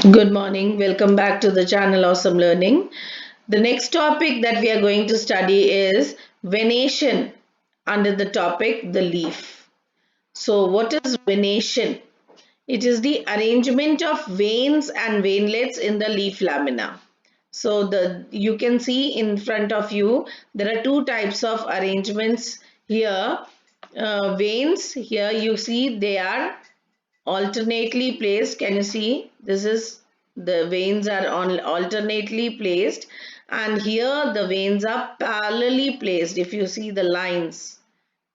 Good morning. Welcome back to the channel Awesome Learning. The next topic that we are going to study is venation under the topic the leaf. So, what is venation? It is the arrangement of veins and veinlets in the leaf lamina. So, you can see in front of you there are two types of arrangements here. Veins here you see they are alternately placed. Can you see? This is the veins are on alternately placed, and here the veins are parallelly placed. If you see the lines,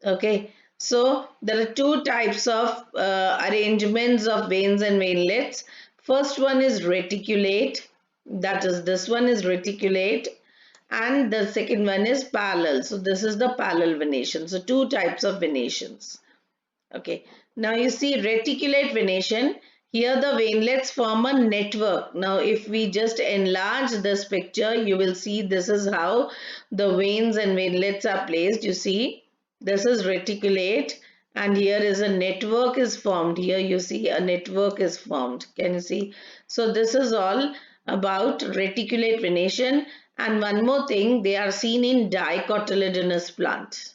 okay. So there are two types of arrangements of veins and veinlets. First one is reticulate. That is, this one is reticulate, and the second one is parallel. So this is the parallel venation. So two types of venations. Okay, now you see reticulate venation. Here the veinlets form a network. Now if we just enlarge this picture, you will see this is how the veins and veinlets are placed. You see, this is reticulate and here is a network is formed. Here you see a network is formed. Can you see? So this is all about reticulate venation. And one more thing, they are seen in dicotyledonous plant.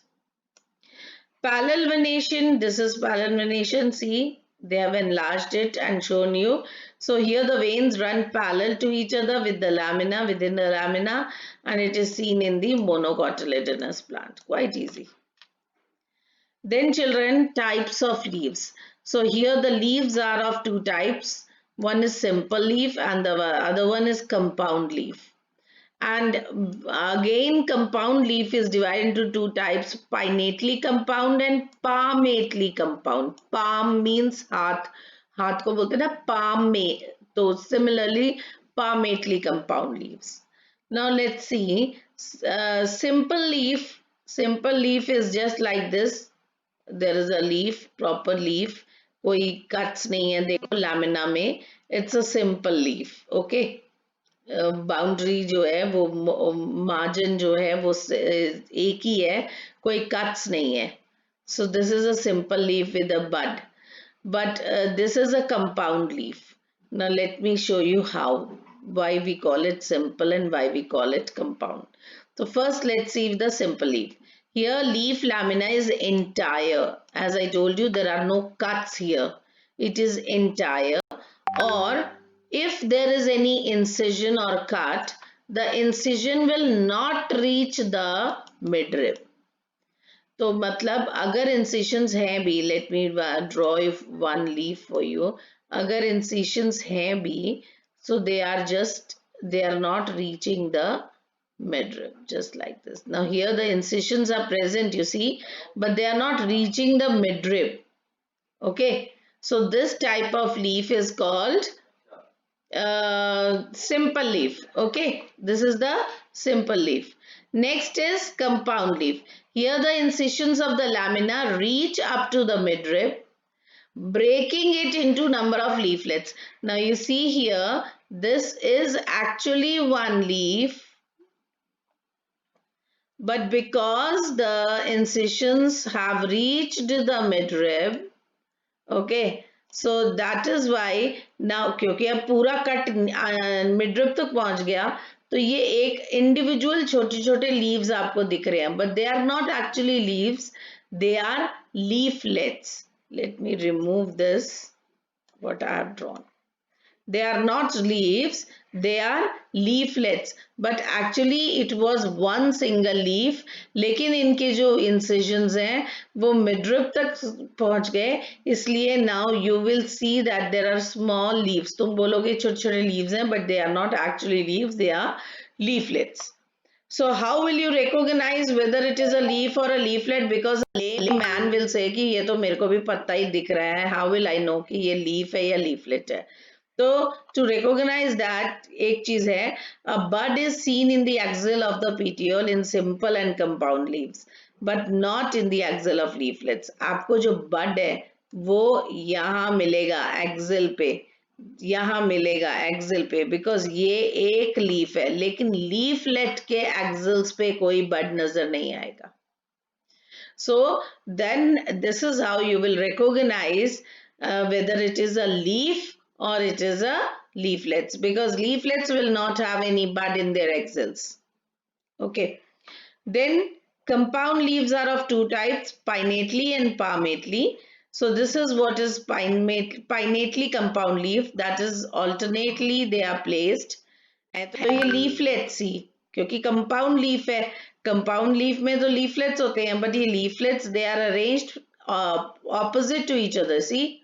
Parallel venation, this is parallel venation. See, they have enlarged it and shown you. So here the veins run parallel to each other with the lamina, within the lamina, and it is seen in the monocotyledonous plant. Quite easy. Then children, types of leaves. So here the leaves are of two types. One is simple leaf and the other one is compound leaf. And again, compound leaf is divided into two types, pinnately compound and palmately compound. Palm means हाथ, हाथ को बोलते हैं ना palm में. So similarly, palmately compound leaves. Now let's see, simple leaf. Simple leaf is just like this. There is a leaf, proper leaf. कोई cuts नहीं है देखो lamina में. It's a simple leaf. Okay. Boundary जो है वो margin जो है वो एक ही है, कोई कट्स नहीं है. So this is a simple leaf with a bud, but this is a compound leaf. Now let me show you how, why we call it simple and why we call it compound. So first let's see the simple leaf. Here leaf lamina is entire. As I told you, there are no cuts here. It is entire. Or if there is any incision or cut, the incision will not reach the midrib. तो मतलब अगर incisions हैं भी, let me draw one leaf for you. अगर incisions हैं भी, so they are not reaching the midrib, just like this. Now here the incisions are present, you see, but they are not reaching the midrib. Okay, so this type of leaf is called simple leaf. Okay, this is the simple leaf. Next is compound leaf. Here the incisions of the lamina reach up to the midrib, breaking it into number of leaflets. Now you see here, this is actually one leaf, but because the incisions have reached the midrib, okay, so that is why now क्योंकि अब पूरा cut midrib तक पहुंच गया, तो ये एक individual छोटे छोटे लीव्स आपको दिख रहे हैं, but they are not actually leaves, they are leaflets. Let me remove this, what I have drawn. They are not leaves, they are leaflets, but actually it was one single leaf. लेकिन इनके जो incisions हैं वो midrib तक पहुंच गए, इसलिए now you will see that there are small leaves. तुम बोलोगे छोटे छोटे leaves हैं, but they are not actually leaves, they are leaflets. So how will you recognize whether it is a leaf or a leaflet? Because a layman will say कि ये तो मेरे को भी पत्ता ही दिख रहा है. How will I know कि ये leaf है या leaflet है? So to recognize that, एक चीज है, a bud is seen in the axil of the petiole in simple and compound leaves, but not in the axil of leaflets. आपको जो bud है वो यहाँ मिलेगा axil पे, यहाँ मिलेगा axil पे, because ये एक leaf है, लेकिन leaflet के axils पे कोई bud नजर नहीं आएगा. So then this is how you will recognize whether it is a leaf or it is a leaflets, because leaflets will not have any bud in their axils. Okay. Then compound leaves are of two types, pinnately and palmately. So this is what is pinnately compound leaf, that is alternately they are placed. तो ये leaflets सी, क्योंकि compound leaf है, compound leaf में तो leaflets होते हैं, but ये leaflets they are arranged opposite to each other, see.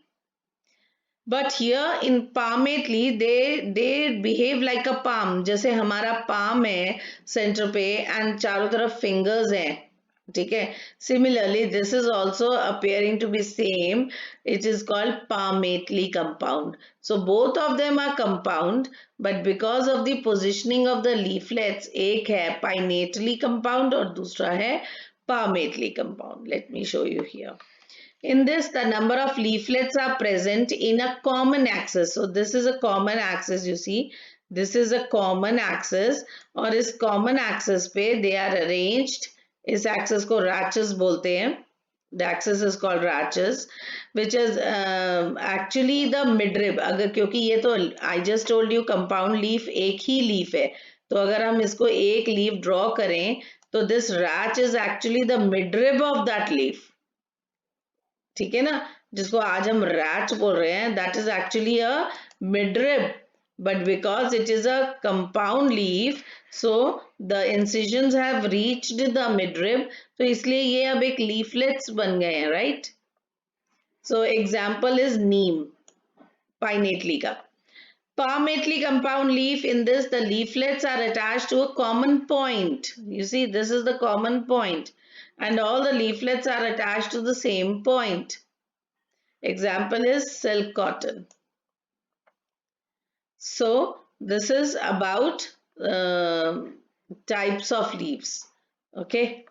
But here in palmately they behave like a palm, जैसे हमारा palm है center पे and चारों तरफ fingers हैं, ठीक है. Similarly this is also appearing to be same. It is called palmately compound. So both of them are compound, but because of the positioning of the leaflets, एक है pinnately compound और दूसरा है palmately compound. Let me show you here. In this, the number of leaflets are present in a common axis. So this is a common axis, you see. This is a common axis, और इस common axis पे they are arranged. इस axis को rachis बोलते हैं. The axis is called rachis, which is actually the midrib. अगर क्योंकि ये तो I just told you compound leaf एक ही leaf है. तो अगर हम इसको एक leaf draw करें, तो this rach is actually the midrib of that leaf. ठीक है ना, जिसको आज हम रैच बोल रहे हैं, that is actually a midrib, but because it is a compound leaf, so the incisions have reached the midrib, तो इसलिए ये अब एक लीफलेट्स बन गए हैं, right. So example is neem, pinnately का. Palmately compound leaf, in this the leaflets are attached to a common point. You see, this is the common point, and all the leaflets are attached to the same point. Example is silk cotton. So this is about types of leaves. Okay.